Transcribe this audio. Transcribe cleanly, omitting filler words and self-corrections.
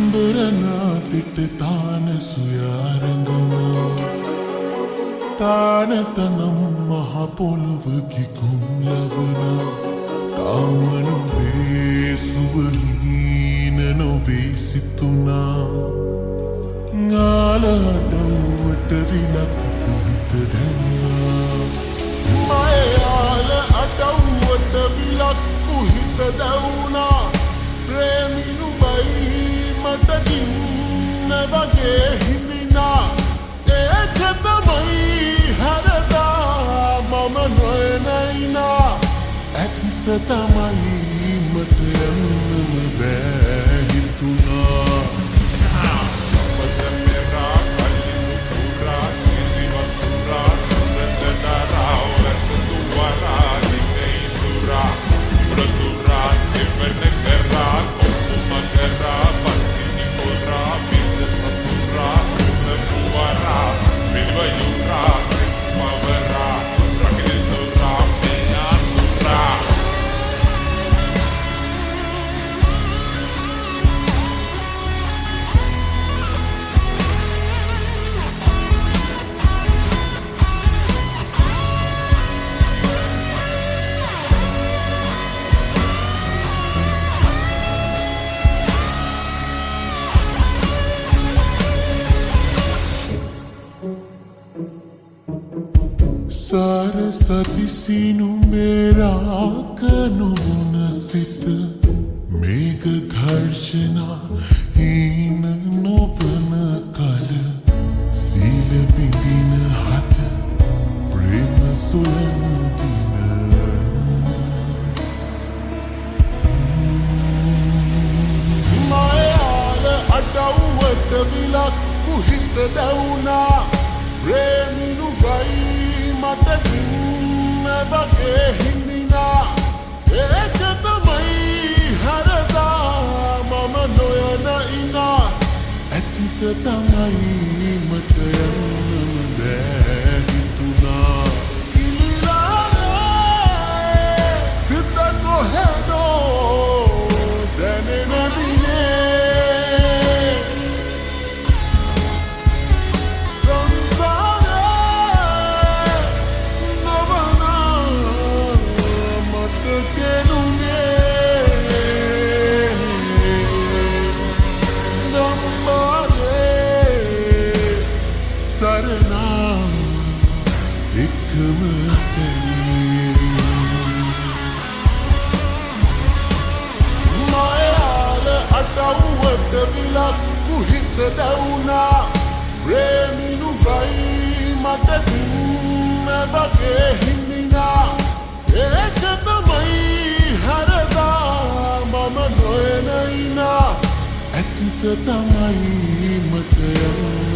අම්බරනාතිට තාන සුයාරඟනා තානතනම් මහපොළොව කිකුම් ලවනා තාමනොබේ සුවහීන නොවේ සිතුනා ංගාලඩවට විලක්කු හිත දැවුනා මයාල අඩව්වට විලක්කු හිත දැවුනා ප්‍රේමිනු බයි මටකින්න වගේ හිඳිනා ඒක තමයි හරදා මම නොයනයිනා ඇත්ත තමයි මට යන්නම බෑ හිතුනා සරසදිසිනු මෙරාකනුවන සිත මේක ඝර්ෂණා හීන නොවන කල සීල බිඳින හත ප්‍රේම සොයන දින මයාල අඩව්වට විලක්කු හිත දැවුනා ප්‍රේමිනු ගයි මටකින්න වගේ හිඳිනා ඒක තමයි හරදා මම නොයන ඉනා ඇත්ත තමයි මට යන්නම බෑ හිතුනා සිලිලානේ සිත කොහෙදෝ දැනෙන දිනේ විලක්කු හිත දැවුනා ප්‍රේමිනු ගයි මටකින්න වගේ හිඳිනා ඒක තමයි හරදා මම නොයන ඉනා ඇත්ත තමයි මට